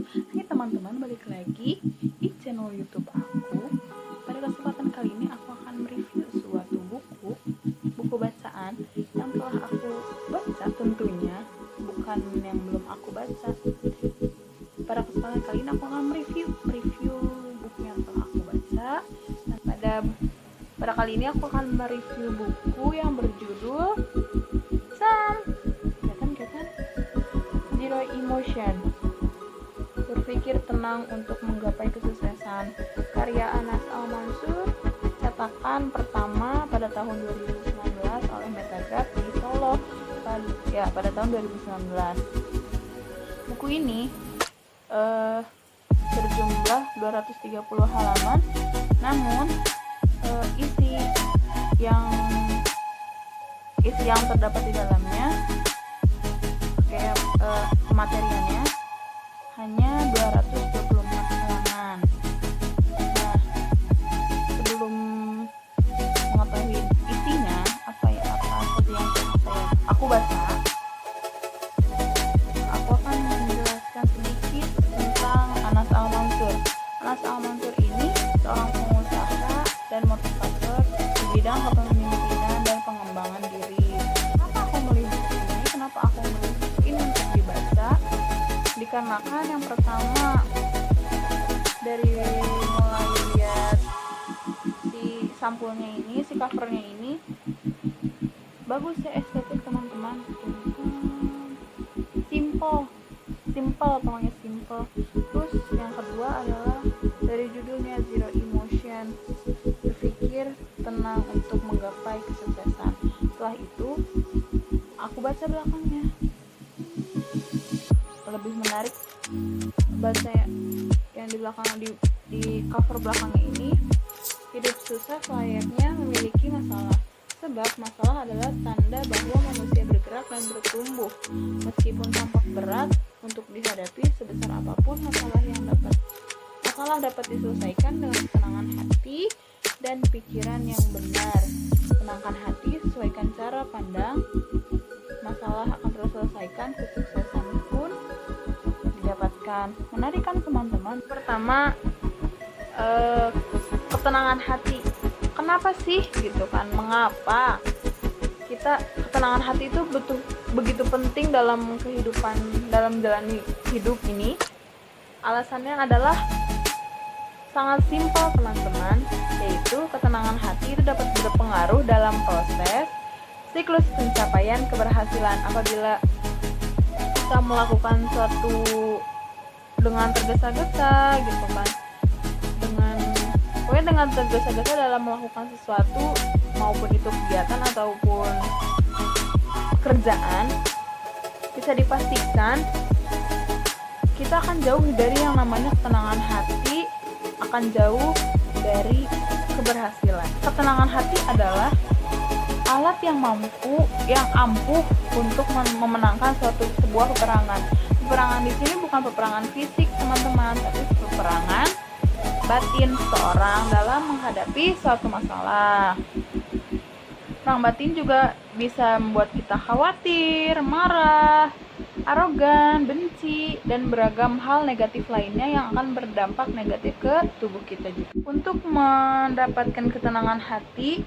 Hai teman-teman, balik lagi di channel YouTube aku. Pada kesempatan kali ini aku akan mereview suatu buku bacaan yang telah aku baca tentunya, bukan yang belum aku baca. Pada kesempatan kali ini aku akan mereview buku yang telah aku baca. Dan pada kali ini aku akan mereview buku yang berjudul Zero Emotion, berpikir tenang untuk menggapai kesuksesan, karya Anas Al-Mansur, cetakan pertama pada tahun 2019 oleh Metagraph di Solo pada tahun 2019. Buku ini berjumlah 230 halaman, namun isi yang terdapat di dalamnya materialnya hanya 224 halaman. Nah, sebelum mengetahui isinya apa saja yang aku baca, aku akan menjelaskan sedikit tentang Anas Al-Mansur. Anas Al-Mansur ini seorang pengusaha dan motivator di bidang kepemimpinan dan pengembangan diri. Kenapa aku memilih buku ini untuk dibaca? Dikarenakan yang pertama, dari mulai lihat si sampulnya ini, si covernya ini bagus ya, estetik teman-teman, simple, pokoknya simple. Terus yang kedua adalah dari judulnya Zero Emotion, berpikir tenang untuk menggapai kesuksesan. Setelah itu aku baca belakangnya, lebih menarik baca yang di belakang, di cover belakangnya ini. Hidup susah layaknya memiliki masalah, sebab masalah adalah tanda bahwa manusia bergerak dan bertumbuh. Meskipun tampak berat untuk dihadapi, sebesar apapun masalah dapat diselesaikan dengan ketenangan hati dan pikiran yang benar. Tenangkan hati, sesuaikan cara pandang, masalah akan terselesaikan, kesuksesan pun didapatkan. Menarik kan teman-teman? Pertama, ketenangan hati. Kenapa sih gitu kan? Mengapa ketenangan hati itu begitu penting dalam kehidupan, dalam menjalani hidup ini? Alasannya adalah sangat simpel teman-teman, yaitu ketenangan hati itu dapat berpengaruh dalam proses siklus pencapaian keberhasilan. Apabila kita melakukan suatu dengan tergesa-gesa gitu kan, dengan tergesa-gesa dalam melakukan sesuatu, maupun itu kegiatan ataupun pekerjaan, bisa dipastikan kita akan jauh dari yang namanya ketenangan hati, akan jauh dari keberhasilan. Ketenangan hati adalah alat yang ampuh untuk memenangkan sebuah peperangan. Peperangan di sini bukan peperangan fisik teman-teman, tapi peperangan batin seseorang dalam menghadapi suatu masalah. Perang batin juga bisa membuat kita khawatir, marah, arogan, benci, dan beragam hal negatif lainnya yang akan berdampak negatif ke tubuh kita juga. Untuk mendapatkan ketenangan hati,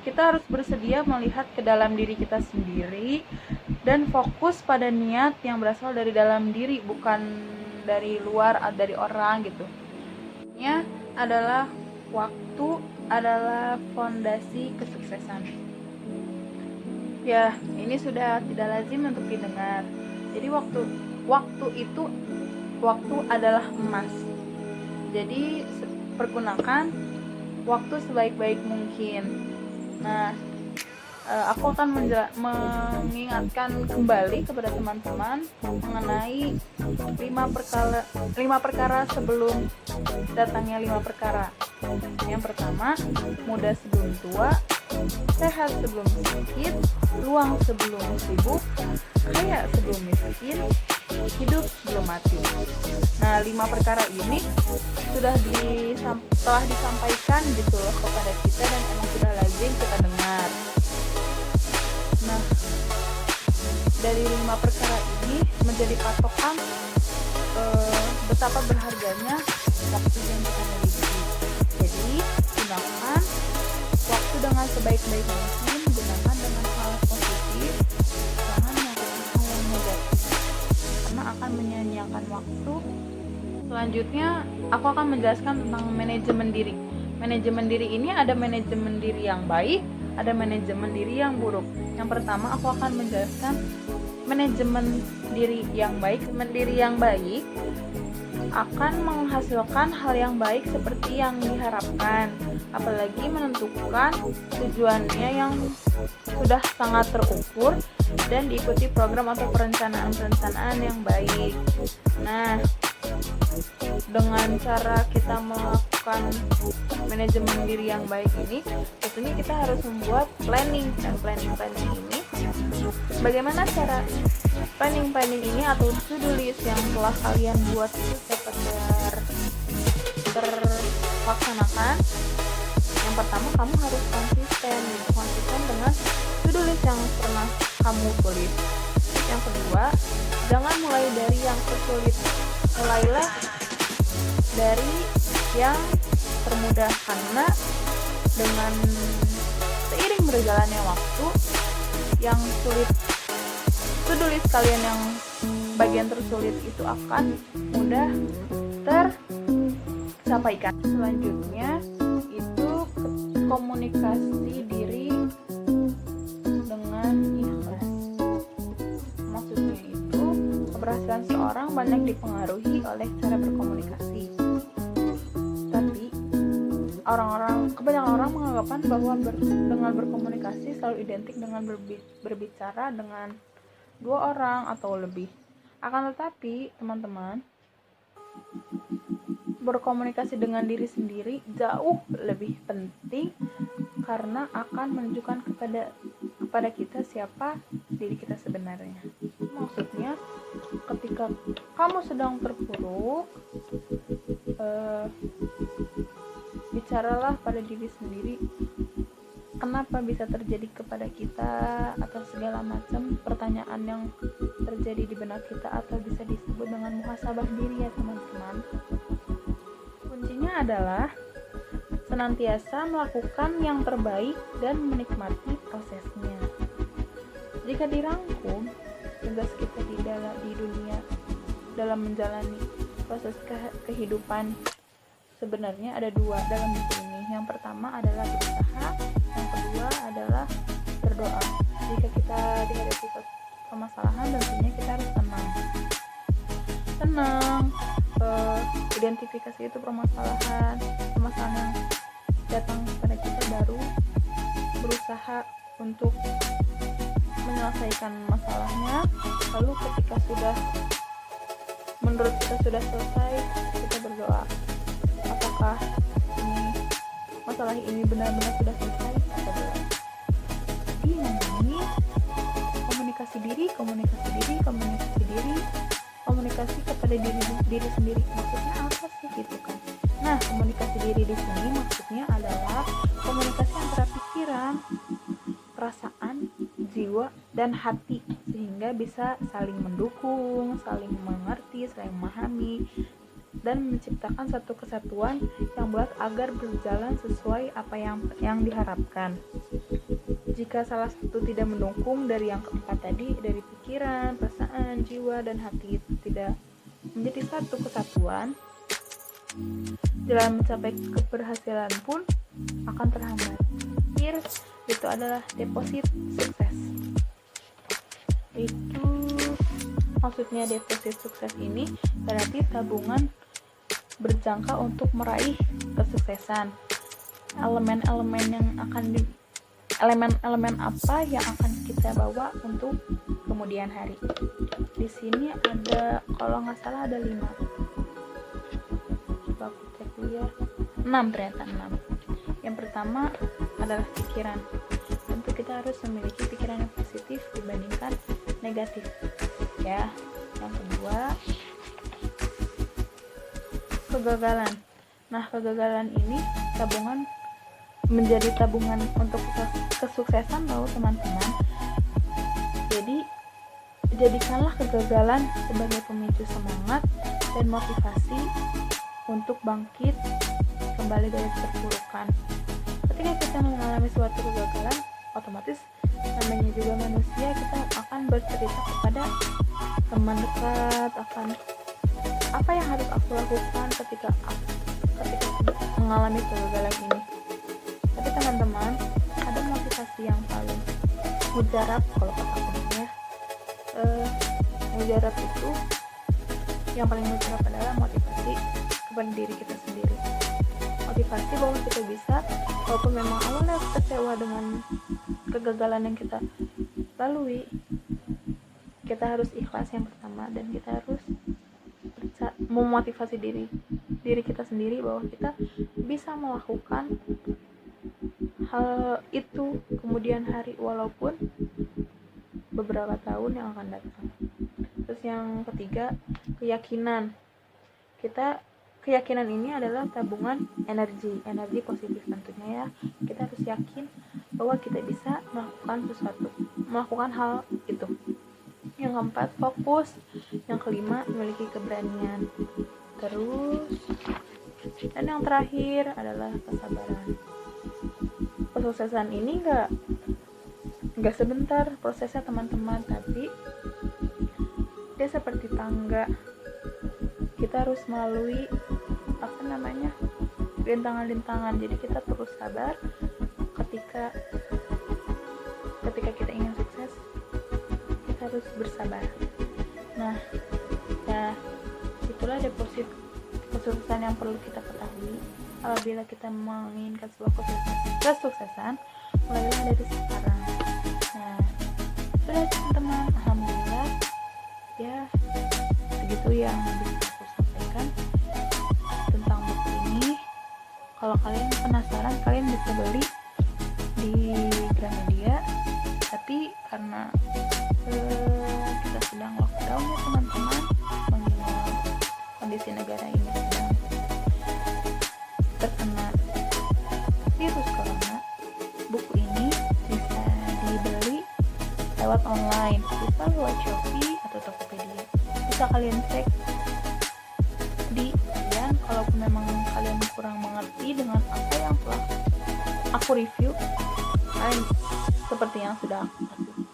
kita harus bersedia melihat ke dalam diri kita sendiri dan fokus pada niat yang berasal dari dalam diri, bukan dari luar, dari orang gitu. Ya, waktu adalah fondasi kesuksesan. Ya, ini sudah tidak lazim untuk didengar. Jadi waktu adalah emas. Jadi pergunakan waktu sebaik-baik mungkin. Nah, aku akan mengingatkan kembali kepada teman-teman mengenai 5 perkara sebelum datangnya 5 perkara. Yang pertama, muda sebelum tua, sehat sebelum sakit, luang sebelum sibuk, kaya sebelum miskin, hidup sebelum mati. Nah, 5 perkara ini telah disampaikan gitu loh kepada kita, dan emang sudah lazim kita dengar. Nah, dari 5 perkara ini menjadi patokan betapa berharganya waktu yang kita miliki. Jadi gunakan waktu dengan sebaik-baik mungkin, gunakan dengan hal positif, jangan melakukan hal yang negatif karena akan menyia-nyiakan waktu. Selanjutnya aku akan menjelaskan tentang manajemen diri. Manajemen diri ini ada manajemen diri yang baik, ada manajemen diri yang buruk. Yang pertama aku akan menjelaskan manajemen diri yang baik. Manajemen diri yang baik akan menghasilkan hal yang baik seperti yang diharapkan, apalagi menentukan tujuannya yang sudah sangat terukur dan diikuti program atau perencanaan yang baik. Nah, dengan cara kita melakukan manajemen diri yang baik ini, tentunya kita harus membuat planning, dan planning ini bagaimana cara planning ini atau to-do list yang telah kalian buat itu dapat terlaksanakan. Yang pertama, kamu harus konsisten dengan to-do list yang pernah kamu tulis. Yang kedua, jangan mulai dari yang tersulit, mulailah dari yang termudah, karena dengan seiring berjalannya waktu, yang sulit to-do list kalian yang bagian tersulit itu akan mudah tersampaikan. Selanjutnya itu komunikasi diri dengan ikhlas. Maksudnya itu keberhasilan seorang banyak dipengaruhi oleh cara berkomunikasi. Tapi kebanyakan orang menganggapan bahwa dengan berkomunikasi selalu identik dengan berbicara dengan 2 orang atau lebih. Akan tetapi, teman-teman, berkomunikasi dengan diri sendiri jauh lebih penting karena akan menunjukkan kepada kita siapa diri kita sebenarnya. Maksudnya, ketika kamu sedang terpuruk, bicaralah pada diri sendiri, kenapa bisa terjadi kepada kita, atau segala macam pertanyaan yang terjadi di benak kita, atau bisa disebut dengan muhasabah diri ya teman-teman. Kuncinya adalah senantiasa melakukan yang terbaik dan menikmati prosesnya. Jika dirangkum, tugas kita di dunia dalam menjalani proses kehidupan sebenarnya ada 2 dalam buku ini. Yang pertama adalah berusaha, yang kedua adalah berdoa. Jika kita dihadapi permasalahan, tentunya kita harus tenang, identifikasi itu permasalahan yang datang kepada kita, baru berusaha untuk menyelesaikan masalahnya. Lalu ketika menurut kita sudah selesai, kita berdoa, apakah masalah ini benar-benar sudah selesai atau belum. Jadi ini komunikasi kepada diri sendiri. Maksudnya apa sih gitu kan? Nah, komunikasi diri di sini maksudnya adalah komunikasi antara pikiran, perasaan, jiwa, dan hati, sehingga bisa saling mendukung, saling mengerti, saling memahami, dan menciptakan satu kesatuan yang buat agar berjalan sesuai apa yang diharapkan. Jika salah satu tidak mendukung dari yang keempat tadi, dari pikiran, perasaan, jiwa, dan hati itu tidak menjadi satu kesatuan, jalan mencapai keberhasilan pun akan terhambat. Itu adalah deposit sukses. Itu maksudnya deposit sukses ini berarti tabungan berjangka untuk meraih kesuksesan. Elemen apa yang akan kita bawa untuk kemudian hari. Di sini ada, kalau nggak salah ada 5. Coba aku cek dulu ya. 6 ternyata 6. Yang pertama adalah pikiran. Tentu kita harus memiliki pikiran yang positif dibandingkan negatif. Ya. Yang kedua, kegagalan. Nah, kegagalan ini menjadi tabungan untuk kesuksesan loh teman-teman. Jadi jadikanlah kegagalan sebagai pemicu semangat dan motivasi untuk bangkit kembali dari keterpurukan. Ketika kita mengalami suatu kegagalan, otomatis namanya juga manusia, kita akan bercerita kepada teman dekat akan apa yang harus aku lakukan ketika mengalami kegagalan ini. Tapi teman-teman, ada motivasi yang paling mujarab kalau kata aku ya. Mujarab itu yang paling mujarab adalah motivasi kepada diri kita sendiri. Motivasi bahwa kita bisa, walaupun memang awalnya kecewa dengan kegagalan yang kita lalui, kita harus ikhlas yang pertama, dan kita harus memotivasi diri kita sendiri bahwa kita bisa melakukan hal itu kemudian hari, walaupun beberapa tahun yang akan datang. Terus yang ketiga, keyakinan. Keyakinan ini adalah tabungan energi positif tentunya ya. Kita harus yakin bahwa kita bisa melakukan hal itu. Yang keempat, fokus. Yang kelima, memiliki keberanian. Terus, dan yang terakhir adalah kesabaran. Kesuksesan ini nggak sebentar prosesnya teman-teman, tapi dia seperti tangga. Kita harus melalui rintangan-rintangan. Jadi kita terus sabar ketika kita ingin sukses, kita harus bersabar. Nah, ya itulah deposit kesuksesan yang perlu kita ketahui. Apabila kita menginginkan sebuah kesuksesan, mulailah dari sekarang. Nah, sudah teman-teman, alhamdulillah ya, begitu yang bisa aku sampaikan tentang buku ini. Kalau kalian penasaran, kalian bisa beli di Gramedia, tapi karena kita sedang lockdown ya teman-teman, mengingat kondisi negara ini sedang terkena virus corona, buku ini bisa dibeli lewat online, bisa lewat Shopee atau Tokopedia. Bisa kalian cek di kalian, kalaupun memang kalian kurang mengerti dengan apa yang telah aku review, kalian seperti yang sudah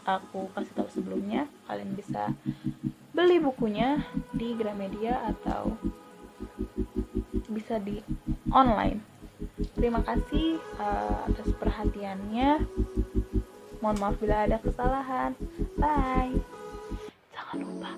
aku kasih tahu sebelumnya, kalian bisa beli bukunya di Gramedia atau bisa di online. Terima kasih atas perhatiannya. Mohon maaf bila ada kesalahan. Bye. Jangan lupa